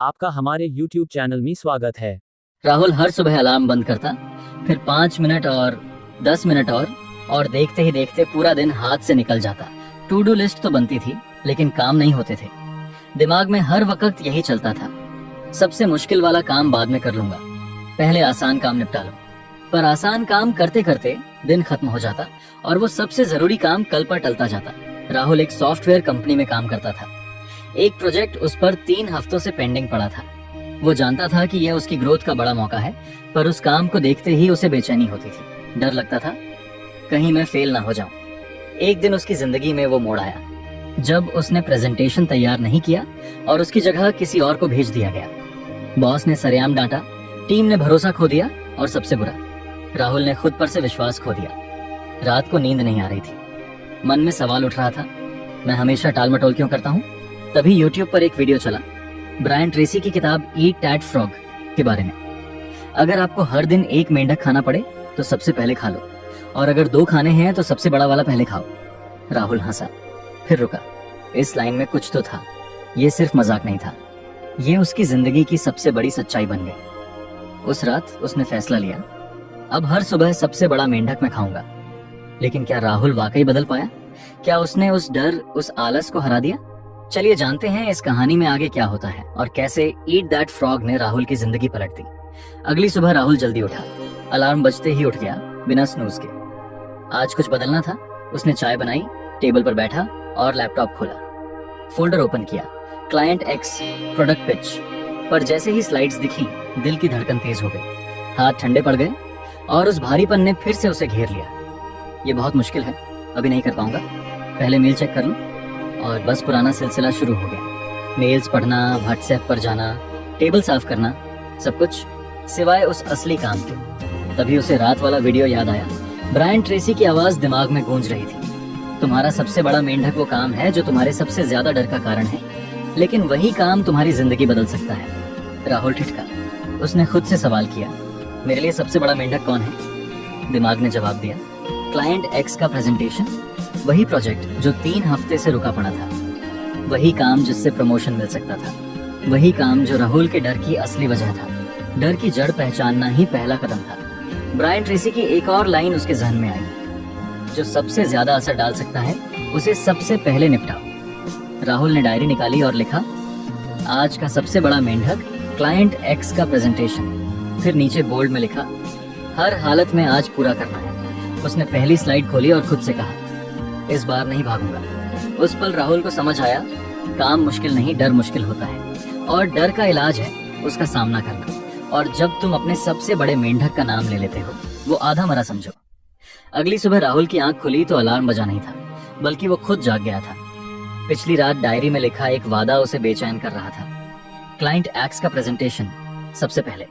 आपका हमारे YouTube channel में स्वागत है। राहुल हर सुबह अलार्म बंद करता, फिर 5 मिनट और 10 मिनट और देखते ही देखते पूरा दिन हाथ से निकल जाता। टू डू लिस्ट तो बनती थी, लेकिन काम नहीं होते थे। दिमाग में हर वक्त यही चलता था, सबसे मुश्किल वाला काम बाद में कर लूंगा, पहले आसान काम निपटा लो। पर आसान काम करते करते दिन खत्म हो जाता और वो सबसे जरूरी काम कल पर टलता जाता। राहुल एक सॉफ्टवेयर कंपनी में काम करता था। एक प्रोजेक्ट उस पर 3 हफ्तों से पेंडिंग पड़ा था। वो जानता था कि यह उसकी ग्रोथ का बड़ा मौका है, पर उस काम को देखते ही उसे बेचैनी होती थी। डर लगता था कहीं मैं फेल ना हो जाऊं। एक दिन उसकी जिंदगी में वो मोड़ आया जब उसने प्रेजेंटेशन तैयार नहीं किया और उसकी जगह किसी और को भेज दिया गया। बॉस ने सरेआम डांटा, टीम ने भरोसा खो दिया और सबसे बुरा, राहुल ने खुद पर से विश्वास खो दिया। रात को नींद नहीं आ रही थी, मन में सवाल उठ रहा था, मैं हमेशा टाल मटोल क्यों करता हूँ। तभी YouTube पर एक वीडियो चला, ब्रायन ट्रेसी की किताब ईट दैट फ्रॉग के बारे में। अगर आपको हर दिन एक मेंढक खाना पड़े तो सबसे पहले खा लो, और अगर 2 खाने हैं तो सबसे बड़ा वाला पहले खाओ। राहुल हंसा, फिर रुका। इस लाइन में कुछ तो था, ये सिर्फ मजाक नहीं था, ये उसकी जिंदगी की सबसे बड़ी सच्चाई बन गई। उस रात उसने फैसला लिया, अब हर सुबह सबसे बड़ा मेंढक मैं खाऊंगा। लेकिन क्या राहुल वाकई बदल पाया? क्या उसने उस डर, उस आलस को हरा दिया? चलिए जानते हैं इस कहानी में आगे क्या होता है और कैसे ईट दैट फ्रॉग ने राहुल की जिंदगी पलट दी। अगली सुबह राहुल जल्दी उठा, अलार्म बजते ही उठ गया बिना स्नूज के। आज कुछ बदलना था। उसने चाय बनाई, टेबल पर बैठा और लैपटॉप खोला। फोल्डर ओपन किया, क्लाइंट एक्स, प्रोडक्ट पिच। पर जैसे ही स्लाइड्स दिखी, दिल की धड़कन तेज हो गई, हाथ ठंडे पड़ गए और उस भारीपन ने फिर से उसे घेर लिया। ये बहुत मुश्किल है, अभी नहीं कर पाऊंगा, पहले मेल चेक कर लूं। और बस पुराना सिलसिला शुरू हो गया। मेल्स पढ़ना, व्हाट्सएप पर जाना, टेबल साफ करना, सब कुछ सिवाय उस असली काम के। तभी उसे रात वाला वीडियो याद आया। ब्रायन ट्रेसी की आवाज दिमाग में गूंज रही थी, तुम्हारा सबसे बड़ा मेंढक वो काम है जो तुम्हारे सबसे ज्यादा डर का कारण है, लेकिन वही काम तुम्हारी जिंदगी बदल सकता है। राहुल ठिठका। उसने खुद से सवाल किया, मेरे लिए सबसे बड़ा मेंढक कौन है? दिमाग ने जवाब दिया, क्लाइंट एक्स का प्रेजेंटेशन। वही प्रोजेक्ट जो 3 हफ्ते से रुका पड़ा था, वही काम जिससे प्रमोशन मिल सकता था, वही काम जो राहुल के डर की असली वजह था। डर की जड़ पहचानना ही पहला कदम था। ब्रायन ट्रेसी की एक और लाइन उसके जहन में आई, जो सबसे ज्यादा असर डाल सकता है उसे सबसे पहले निपटाओ। राहुल ने डायरी निकाली और लिखा, आज का सबसे बड़ा मेंढक क्लाइंट एक्स का प्रेजेंटेशन। फिर नीचे बोल्ड में लिखा, हर हालत में आज पूरा करना है। उसने पहली स्लाइड खोली और खुद से कहा, इस बार नहीं भागूंगा। उस पल राहुल को समझ आया, काम मुश्किल नहीं, डर मुश्किल होता है, और डर का इलाज है उसका सामना करना। और जब तुम अपने सबसे बड़े मेंढक का नाम ले लेते हो, वो आधा मरा समझो। अगली सुबह राहुल की आंख खुली तो अलार्म बजा नहीं था, बल्कि वो खुद जाग गया था। पिछली रात डायरी में लिखा एक वादा उसे बेचैन कर रहा था, क्लाइंट एक्स का प्रेजेंटेशन सबसे पहले।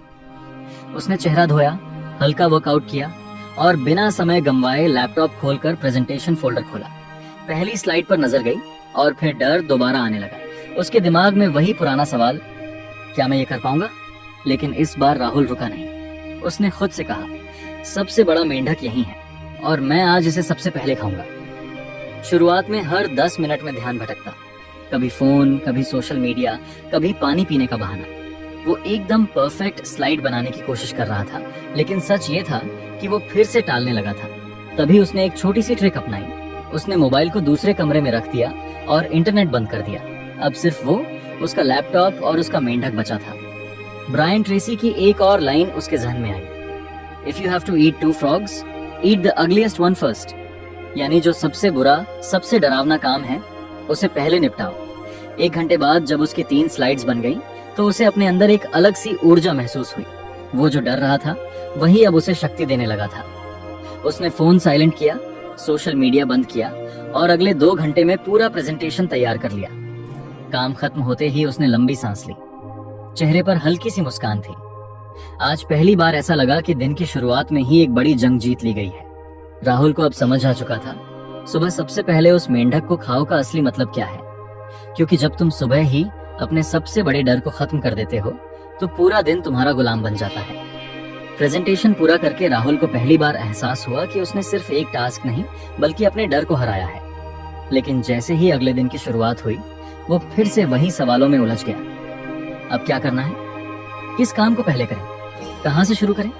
उसने चेहरा धोया, हल्का वर्कआउट किया और बिना समय गंवाए लैपटॉप खोलकर प्रेजेंटेशन फोल्डर खोला। पहली स्लाइड पर नजर गई और फिर डर दोबारा आने लगा। उसके दिमाग में वही पुराना सवाल, क्या मैं ये कर पाऊंगा? लेकिन इस बार राहुल रुका नहीं। उसने खुद से कहा, सबसे बड़ा मेंढक यही है और मैं आज इसे सबसे पहले खाऊंगा। शुरुआत में हर 10 मिनट में ध्यान भटकता, कभी फोन, कभी सोशल मीडिया, कभी पानी पीने का बहाना। वो एकदम परफेक्ट स्लाइड बनाने की कोशिश कर रहा था, लेकिन सच ये था कि वो फिर से टालने लगा था। तभी उसने एक छोटी सी ट्रिक अपनाई। उसने मोबाइल को दूसरे कमरे में रख दिया और इंटरनेट बंद कर दिया। अब सिर्फ वो, उसका लैपटॉप और उसका मेंढक बचा था। ब्रायन ट्रेसी की एक और लाइन उसके जहन में आई, if you have to eat 2 frogs, eat the ugliest one first. यानी जो सबसे बुरा, सबसे डरावना काम है, उसे पहले निपटाओ। 1 घंटे बाद जब उसकी 3 स्लाइड्स बन गई तो उसे अपने अंदर एक अलग सी ऊर्जा महसूस हुई। वो जो डर रहा था, वही अब उसे शक्ति देने लगा था। उसने फोन साइलेंट किया, सोशल मीडिया बंद किया और अगले 2 घंटे में पूरा प्रेजेंटेशन तैयार कर लिया। काम खत्म होते ही उसने लंबी सांस ली, चेहरे पर हल्की सी मुस्कान थी। आज पहली बार ऐसा लगा कि दिन की शुरुआत में ही एक बड़ी जंग जीत ली गई है। राहुल को अब समझ आ चुका था, सुबह सबसे पहले उस मेंढक को खाओ का असली मतलब क्या है। क्योंकि जब तुम सुबह ही अपने सबसे बड़े डर को खत्म कर देते हो, तो पूरा दिन तुम्हारा गुलाम बन जाता है। प्रेजेंटेशन पूरा करके राहुल को पहली बार एहसास हुआ कि उसने सिर्फ एक टास्क नहीं, बल्कि अपने डर को हराया है। लेकिन जैसे ही अगले दिन की शुरुआत हुई, वो फिर से वही सवालों में उलझ गया। अब क्या करना है, किस काम को पहले करें, कहाँ से शुरू करें?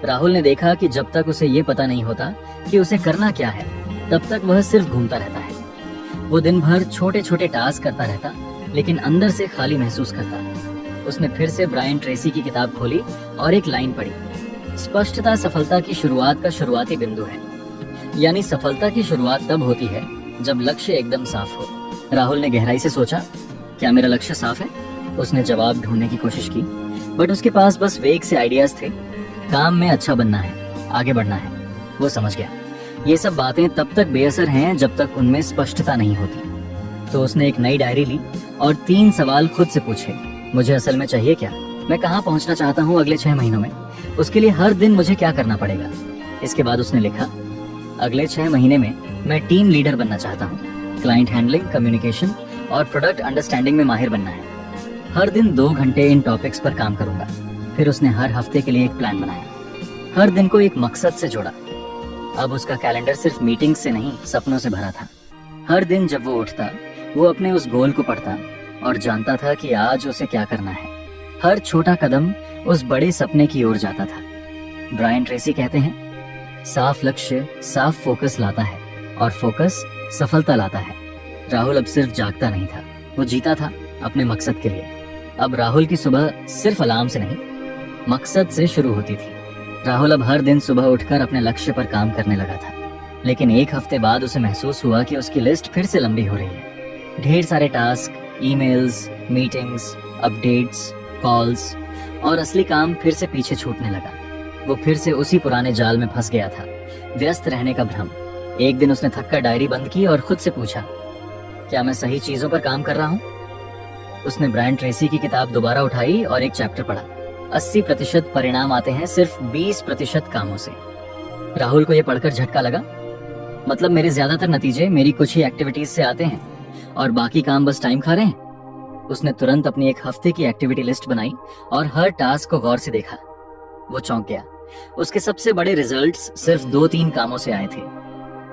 राहुल ने देखा कि जब तक उसे ये पता नहीं होता कि उसे करना क्या है, तब तक वह सिर्फ घूमता रहता है। वो दिन भर छोटे छोटे टास्क करता रहता, लेकिन अंदर से खाली महसूस करता। उसने फिर से ब्रायन ट्रेसी की किताब खोली और एक लाइन पढ़ी, स्पष्टता सफलता की शुरुआत का शुरुआती बिंदु है। यानी सफलता की शुरुआत तब होती है जब लक्ष्य एकदम साफ हो। राहुल ने गहराई से सोचा, क्या मेरा लक्ष्य साफ है? उसने जवाब ढूंढने की कोशिश की, बट उसके पास बस वेग से आइडियाज थे। काम में अच्छा बनना है, आगे बढ़ना है। वो समझ गया ये सब बातें तब तक बेअसर हैं जब तक उनमें स्पष्टता नहीं होती। तो उसने एक नई डायरी ली और 3 सवाल खुद से पूछे। मुझे असल में चाहिए क्या? मैं कहाँ पहुँचना चाहता हूँ अगले 6 महीनों में? उसके लिए हर दिन मुझे क्या करना पड़ेगा? इसके बाद उसने लिखा, अगले 6 महीने में मैं टीम लीडर बनना चाहता हूँ। क्लाइंट हैंडलिंग, कम्युनिकेशन और प्रोडक्ट अंडरस्टैंडिंग में माहिर बनना है। हर दिन 2 घंटे इन टॉपिक्स पर काम करूंगा। फिर उसने हर हफ्ते के लिए एक प्लान बनाया, हर दिन को एक मकसद से जोड़ा। अब उसका कैलेंडर सिर्फ मीटिंग से नहीं, सपनों से भरा था। हर दिन जब वो उठता, वो अपने उस गोल को पढ़ता और जानता था कि आज उसे क्या करना है। हर छोटा कदम उस बड़े सपने की ओर जाता था। ब्रायन ट्रेसी कहते हैं, साफ लक्ष्य साफ फोकस लाता है और फोकस सफलता लाता है। राहुल अब सिर्फ जागता नहीं था, वो जीता था अपने मकसद के लिए। अब राहुल की सुबह सिर्फ अलार्म से नहीं, मकसद से शुरू होती थी। राहुल अब हर दिन सुबह उठकर अपने लक्ष्य पर काम करने लगा था। लेकिन एक हफ्ते बाद उसे महसूस हुआ कि उसकी लिस्ट फिर से लंबी हो रही है। ढेर सारे task, emails, meetings, updates, calls और असली काम फिर से पीछे छूटने लगा। वो फिर से उसी पुराने जाल में फंस गया था, व्यस्त रहने का भ्रम। एक दिन उसने थककर डायरी बंद की और खुद से पूछा, क्या मैं सही चीजों पर काम कर रहा हूँ? उसने ब्रायन ट्रेसी की किताब दोबारा उठाई और एक चैप्टर पढ़ा, 80% परिणाम आते हैं सिर्फ 20% कामों से। राहुल को यह पढ़कर झटका लगा, मतलब मेरे ज्यादातर नतीजे मेरी कुछ ही एक्टिविटीज से आते हैं और बाकी काम बस टाइम खा रहे हैं। उसने तुरंत अपनी एक हफ्ते की एक्टिविटी लिस्ट बनाई और हर टास्क को गौर से देखा। वो चौंक गया, उसके सबसे बड़े रिजल्ट्स सिर्फ 2-3 कामों से आए थे।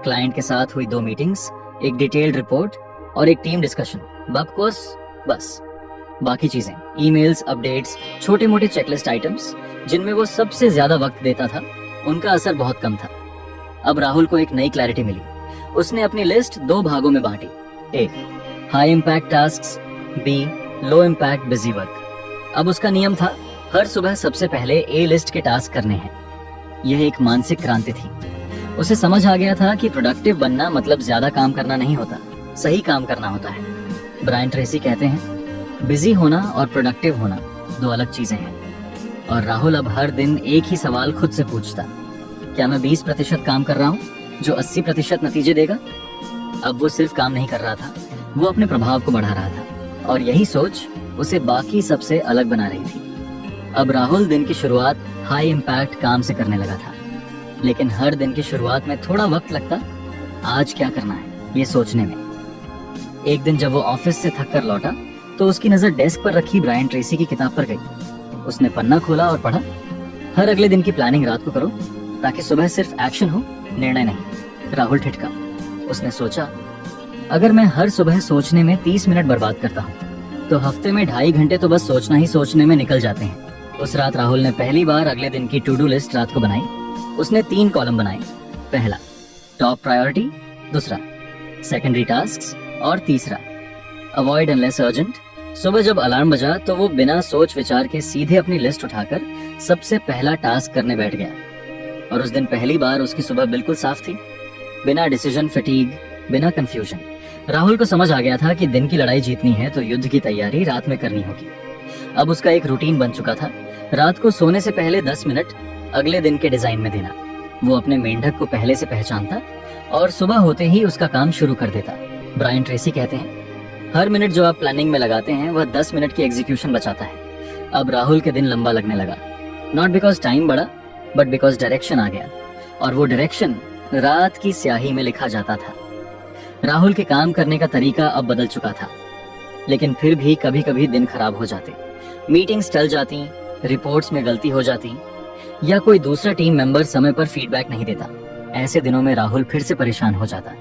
क्लाइंट के साथ हुई 2 मीटिंग्स, एक डिटेल्ड रिपोर्ट और एक टीम डिस्कशन, बस। बाकी चीजें, ईमेल्स, अपडेट्स, छोटे मोटे चेकलिस्ट आइटम्स जिनमें वो सबसे ज्यादा वक्त देता था, उनका असर बहुत कम था। अब राहुल को एक नई क्लैरिटी मिली। उसने अपनी लिस्ट 2 भागों में बांटी, A, high impact tasks, B, low impact busy work. अब उसका नियम था, हर सुबह सबसे पहले A लिस्ट के टास्क करने हैं। यह एक मानसिक क्रांति थी। उसे समझ आ गया था कि प्रोडक्टिव बनना मतलब ज्यादा काम करना नहीं होता, सही काम करना होता है। ब्रायन ट्रेसी कहते हैं, बिजी होना और प्रोडक्टिव होना 2 अलग चीजें हैं। और राहुल अब हर दिन एक ही सवाल खुद से पूछता, क्या मैं 20% काम कर रहा हूँ जो 80% नतीजे देगा? अब वो सिर्फ काम नहीं कर रहा था, वो अपने प्रभाव को बढ़ा रहा था और यही सोच उसे बाकी सबसे अलग बना रही थी। अब राहुल दिन की शुरुआत हाई इम्पैक्ट काम से करने लगा था, लेकिन हर दिन की शुरुआत में थोड़ा वक्त लगता आज क्या करना है ये सोचने में। एक दिन जब वो ऑफिस से थक कर लौटा तो उसकी नजर डेस्क पर रखी ब्रायन ट्रेसी की किताब पर गई। उसने पन्ना खोला और पढ़ा, हर अगले दिन की प्लानिंग रात को करो ताकि सुबह सिर्फ एक्शन हो, निर्णय नहीं। राहुल ठिठका। उसने सोचा, अगर मैं हर सुबह सोचने में 30 मिनट बर्बाद करता हूँ तो हफ्ते में 2.5 घंटे तो बस सोचना ही सोचने में निकल जाते हैं। उस रात राहुल ने पहली बार अगले दिन की टू डू लिस्ट रात को बनाई। उसने 3 कॉलम बनाए, पहला टॉप प्रायोरिटी, दूसरा सेकेंडरी टास्क्स और तीसरा अवॉइड अनलेस अर्जेंट। सुबह जब अलार्म बजा तो वो बिना सोच विचार के सीधे अपनी लिस्ट उठाकर सबसे पहला टास्क करने बैठ गया। और उस दिन पहली बार उसकी सुबह बिल्कुल साफ थी, बिना डिसीजन फटीग, बिना कंफ्यूजन। राहुल को समझ आ गया था कि दिन की लड़ाई जीतनी है तो युद्ध की तैयारी रात में करनी होगी। अब उसका एक रूटीन बन चुका था, रात को सोने से पहले 10 मिनट अगले दिन के डिजाइन में देना। वो अपने मेंढक को पहले से पहचानता और सुबह होते ही उसका काम शुरू कर देता। ब्रायन ट्रेसी कहते हैं, हर मिनट जो आप प्लानिंग में लगाते हैं वह 10 मिनट की एग्जीक्यूशन बचाता है। अब राहुल के दिन लंबा लगने लगा, नॉट बिकॉज टाइम बढ़ा बट बिकॉज डायरेक्शन आ गया, और वो डायरेक्शन रात की स्याही में लिखा जाता था। राहुल के काम करने का तरीका अब बदल चुका था, लेकिन फिर भी कभी कभी दिन खराब हो जाते, मीटिंग्स टल जाती, रिपोर्ट्स में गलती हो जाती या कोई दूसरा टीम मेंबर समय पर फीडबैक नहीं देता। ऐसे दिनों में राहुल फिर से परेशान हो जाता,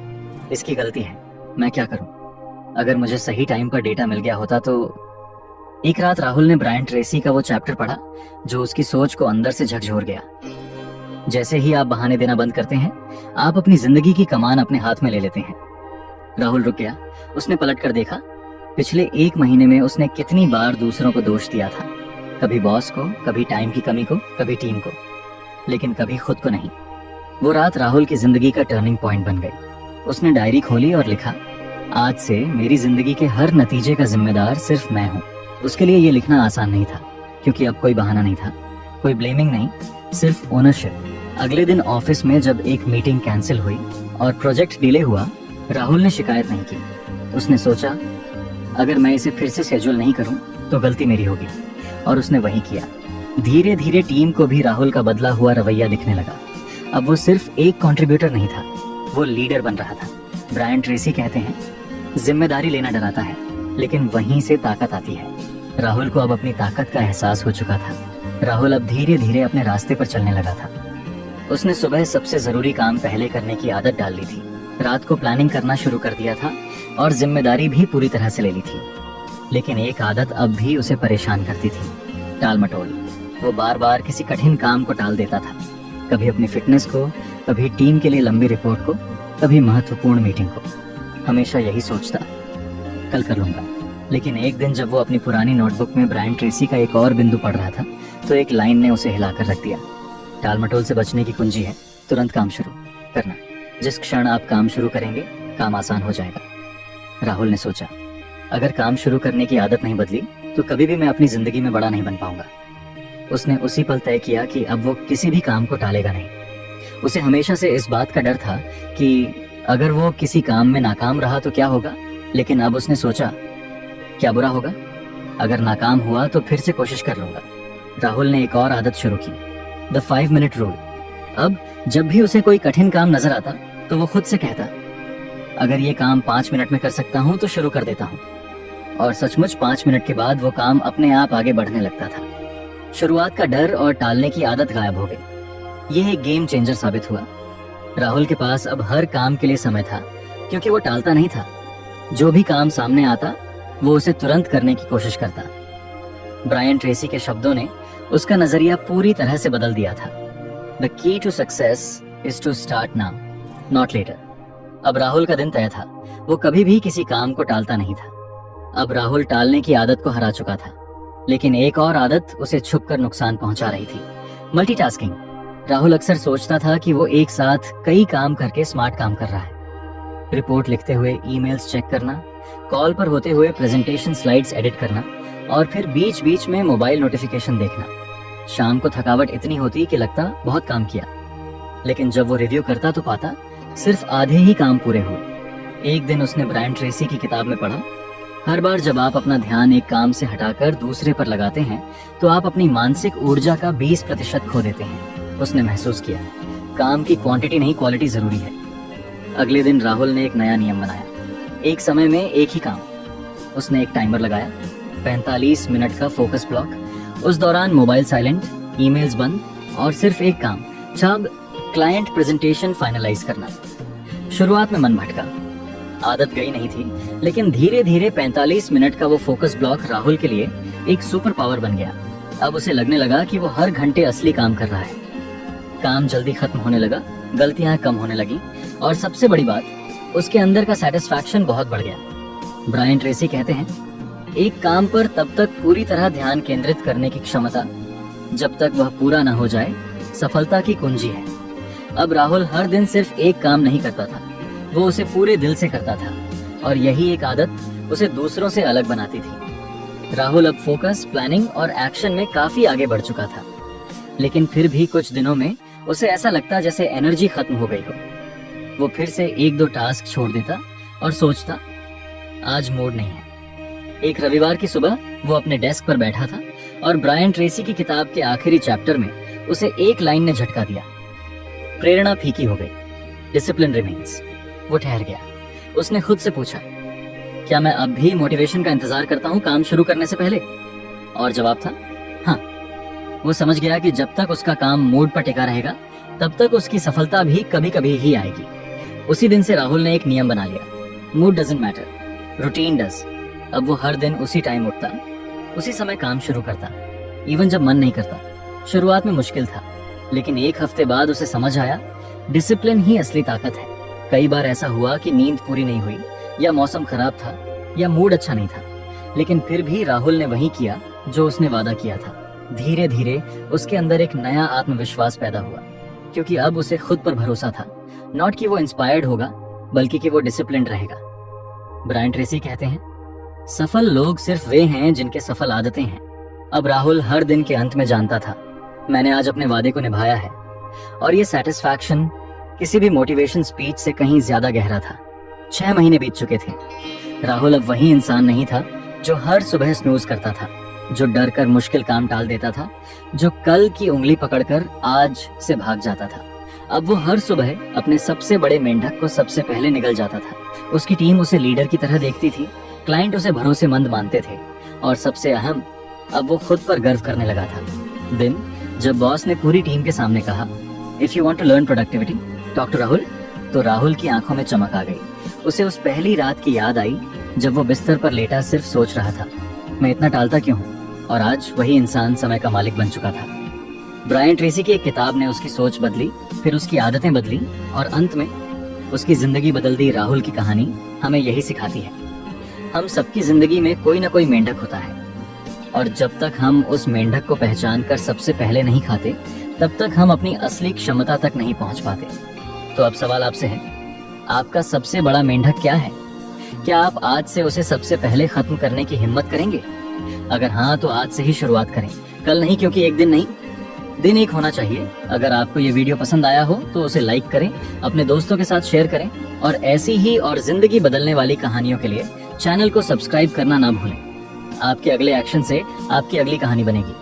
इसकी गलती है, मैं क्या करूं? अगर मुझे सही टाइम पर डेटा मिल गया होता तो। एक रात राहुल ने ब्रायन ट्रेसी का वो चैप्टर पढ़ा जो उसकी सोच को अंदर से झकझोर गया। जैसे ही आप बहाने देना बंद करते हैं, आप अपनी जिंदगी की कमान अपने हाथ में ले लेते हैं। राहुल रुक गया। उसने पलट कर देखा। पिछले 1 महीने में उसने कितनी बार दूसरों को दोष दिया था, कभी बॉस को, कभी टाइम की कमी को, कभी टीम को, लेकिन कभी खुद को नहीं। वो रात राहुल की जिंदगी का टर्निंग पॉइंट बन गई। उसने डायरी खोली और लिखा, आज से मेरी जिंदगी के हर नतीजे का जिम्मेदार सिर्फ मैं हूँ। उसके लिए ये लिखना आसान नहीं था, क्योंकि अब कोई बहाना नहीं था, कोई ब्लेमिंग नहीं, सिर्फ ओनरशिप। अगले दिन ऑफिस में जब एक मीटिंग कैंसिल हुई और प्रोजेक्ट डिले हुआ, राहुल ने शिकायत नहीं की। उसने सोचा, अगर मैं इसे फिर से शेड्यूल नहीं करूं तो गलती मेरी होगी, और उसने वही किया। धीरे धीरे टीम को भी राहुल का बदला हुआ रवैया दिखने लगा। अब वो सिर्फ एक कंट्रीब्यूटर नहीं था, वो लीडर बन रहा था। ब्रायन ट्रेसी कहते हैं, जिम्मेदारी लेना डराता है, लेकिन वहीं से ताकत आती है। राहुल को अब अपनी ताकत का एहसास हो चुका था। राहुल अब धीरे धीरे अपने रास्ते पर चलने लगा था। उसने सुबह सबसे जरूरी काम पहले करने की आदत डाल ली थी। रात को प्लानिंग करना शुरू कर दिया था और जिम्मेदारी भी पूरी तरह से ले ली थी। लेकिन एक आदत अब भी उसे परेशान करती थी, टाल मटोल। वो बार बार किसी कठिन काम को टाल देता था, कभी अपनी फिटनेस को, कभी टीम के लिए लंबी रिपोर्ट को, कभी महत्वपूर्ण मीटिंग को। हमेशा यही सोचता, कल कर लूंगा। लेकिन एक दिन जब वो अपनी पुरानी नोटबुक में ब्रायन ट्रेसी का एक और बिंदु पढ़ रहा था, तो एक लाइन ने उसे हिलाकर रख दिया। टाल मटोल से बचने की कुंजी है तुरंत काम शुरू करना। जिस क्षण आप काम शुरू करेंगे, काम आसान हो जाएगा। राहुल ने सोचा, अगर काम शुरू करने की आदत नहीं बदली तो कभी भी मैं अपनी जिंदगी में बड़ा नहीं बन पाऊंगा। उसने उसी पल तय किया कि अब वो किसी भी काम को टालेगा नहीं। उसे हमेशा से इस बात का डर था कि अगर वो किसी काम में नाकाम रहा तो क्या होगा, लेकिन अब उसने सोचा, क्या बुरा होगा? अगर नाकाम हुआ तो फिर से कोशिश कर लूंगा। राहुल ने एक और आदत शुरू की, द 5 मिनट रूल। अब जब भी उसे कोई कठिन काम नजर आता तो वो खुद से कहता, अगर ये काम 5 मिनट में कर सकता हूँ तो शुरू कर देता हूँ। और सचमुच 5 मिनट के बाद वो काम अपने आप आगे बढ़ने लगता था। शुरुआत का डर और टालने की आदत गायब हो गई। यह एक गेम चेंजर साबित हुआ। राहुल के पास अब हर काम के लिए समय था, क्योंकि वो टालता नहीं था। जो भी काम सामने आता वो उसे तुरंत करने की कोशिश करता। ब्रायन ट्रेसी के शब्दों ने उसका नजरिया पूरी तरह से बदल दिया था। The key to success is to start now, not later. अब राहुल का दिन तय था। वो कभी भी किसी काम को टालता नहीं था। अब राहुल टालने की आदत को हरा चुका था, लेकिन एक और आदत उसे छुपकर नुकसान पहुंचा रही थी, मल्टीटास्किंग। राहुल अक्सर सोचता था कि वो एक साथ कई काम करके स्मार्ट काम कर रहा है। रिपोर्ट लिखते हुए ईमेल्स चेक करना, कॉल पर होते हुए प्रेजेंटेशन स्लाइड्स एडिट करना, और फिर बीच बीच में मोबाइल नोटिफिकेशन देखना। शाम को थकावट इतनी होती कि लगता बहुत काम किया, लेकिन जब वो रिव्यू करता तो पाता सिर्फ आधे ही काम पूरे हुए। एक दिन उसने ब्रायन ट्रेसी की किताब में पढ़ा, हर बार जब आप अपना ध्यान एक काम से हटाकर दूसरे पर लगाते हैं तो आप अपनी मानसिक ऊर्जा का 20% खो देते हैं। उसने महसूस किया, काम की क्वांटिटी नहीं क्वालिटी जरूरी है। अगले दिन राहुल ने एक नया नियम बनाया, एक समय में एक ही काम। उसने एक टाइमर लगाया, 45 मिनट का फोकस ब्लॉक। उस दौरान मोबाइल साइलेंट, ईमेल्स बंद, और सिर्फ एक काम, जब क्लाइंट प्रेजेंटेशन फाइनलाइज करना। शुरुआत में मन भटका, आदत गई नहीं थी, लेकिन धीरे धीरे 45 मिनट का वो फोकस ब्लॉक राहुल के लिए एक सुपर पावर बन गया। अब उसे लगने लगा कि वो हर घंटे असली काम कर रहा है। काम जल्दी खत्म होने लगा, गलतियां कम होने लगी, और सबसे बड़ी बात, उसके अंदर का सेटिस्फैक्शन बहुत बढ़ गया। ब्रायन ट्रेसी कहते हैं, एक काम पर तब तक पूरी तरह ध्यान केंद्रित करने की क्षमता, जब तक वह पूरा न हो जाए, सफलता की कुंजी है। अब राहुल हर दिन सिर्फ एक काम नहीं करता था, वो उसे पूरे दिल से करता था, और यही एक आदत उसे दूसरों से अलग बनाती थी। राहुल अब फोकस, प्लानिंग और एक्शन में काफी आगे बढ़ चुका था, लेकिन फिर भी कुछ दिनों में उसे ऐसा लगता जैसे एनर्जी खत्म हो गई हो। वो फिर से 1-2 टास्क छोड़ देता और सोचता, आज मूड नहीं है। एक रविवार की सुबह वो अपने डेस्क पर बैठा था और ब्रायन ट्रेसी की किताब के आखिरी चैप्टर में उसे एक लाइन ने झटका दिया। प्रेरणा फीकी हो गई, डिसिप्लिन रिमेन्स। वो ठहर गया। उसने खुद से पूछा, क्या मैं अब भी मोटिवेशन का इंतजार करता हूँ काम शुरू करने से पहले? और जवाब था हाँ। वो समझ गया कि जब तक उसका काम मूड पर टिका रहेगा, तब तक उसकी सफलता भी कभी कभी ही आएगी। उसी दिन से राहुल ने एक नियम बना लिया, mood doesn't matter, routine does. अब वो हर दिन उसी टाइम उठता, उसी समय काम शुरू करता, इवन जब मन नहीं करता। शुरुआत में मुश्किल था, लेकिन एक हफ्ते बाद उसे समझ आया डिसिप्लिन ही असली ताकत है। कई बार ऐसा हुआ कि नींद पूरी नहीं हुई, या मौसम खराब था, या मूड अच्छा नहीं था, लेकिन फिर भी राहुल ने वही किया जो उसने वादा किया था। धीरे धीरे उसके अंदर एक नया आत्मविश्वास पैदा हुआ, क्योंकि अब उसे खुद पर भरोसा था। नॉट कि वो इंस्पायर्ड होगा, बल्कि कि वो डिसिप्लिन्ड रहेगा। ब्रायन ट्रेसी कहते हैं, सफल लोग सिर्फ वे हैं जिनके सफल आदतें हैं। अब राहुल हर दिन के अंत में जानता था, मैंने आज अपने वादे को निभाया है। और ये सेटिस्फैक्शन किसी भी मोटिवेशन स्पीच से कहीं ज्यादा गहरा था। 6 महीने बीत चुके थे। राहुल अब वही इंसान नहीं था जो हर सुबह स्नूज करता था, जो डर कर मुश्किल काम टाल देता था, जो कल की उंगली पकड़कर आज से भाग जाता था। अब वो हर सुबह अपने सबसे बड़े मेंढक को सबसे पहले निकल जाता था। उसकी टीम उसे लीडर की तरह देखती थी, क्लाइंट उसे भरोसेमंद मानते थे, और सबसे अहम, अब वो खुद पर गर्व करने लगा था। दिन जब बॉस ने पूरी टीम के सामने कहा, if you want to learn productivity talk to Rahul, तो राहुल की आंखों में चमक आ गई। उसे उस पहली रात की याद आई जब वो बिस्तर पर लेटा सिर्फ सोच रहा था, मैं इतना टालता क्यों हूँ। और आज वही इंसान समय का मालिक बन चुका था। ब्रायन ट्रेसी की एक किताब ने उसकी सोच बदली, फिर उसकी आदतें बदली, और अंत में उसकी जिंदगी बदल दी। राहुल की कहानी हमें यही सिखाती है, हम सबकी जिंदगी में कोई ना कोई मेंढक होता है, और जब तक हम उस मेंढक को पहचान कर सबसे पहले नहीं खाते, तब तक हम अपनी असली क्षमता तक नहीं पहुंच पाते। तो अब सवाल आपसे है, आपका सबसे बड़ा मेंढक क्या है? क्या आप आज से उसे सबसे पहले खत्म करने की हिम्मत करेंगे? अगर हाँ, तो आज से ही शुरुआत करें, कल नहीं, क्योंकि एक दिन नहीं, दिन एक होना चाहिए। अगर आपको ये वीडियो पसंद आया हो तो उसे लाइक करें, अपने दोस्तों के साथ शेयर करें, और ऐसी ही और जिंदगी बदलने वाली कहानियों के लिए चैनल को सब्सक्राइब करना ना भूलें। आपके अगले एक्शन से आपकी अगली कहानी बनेगी।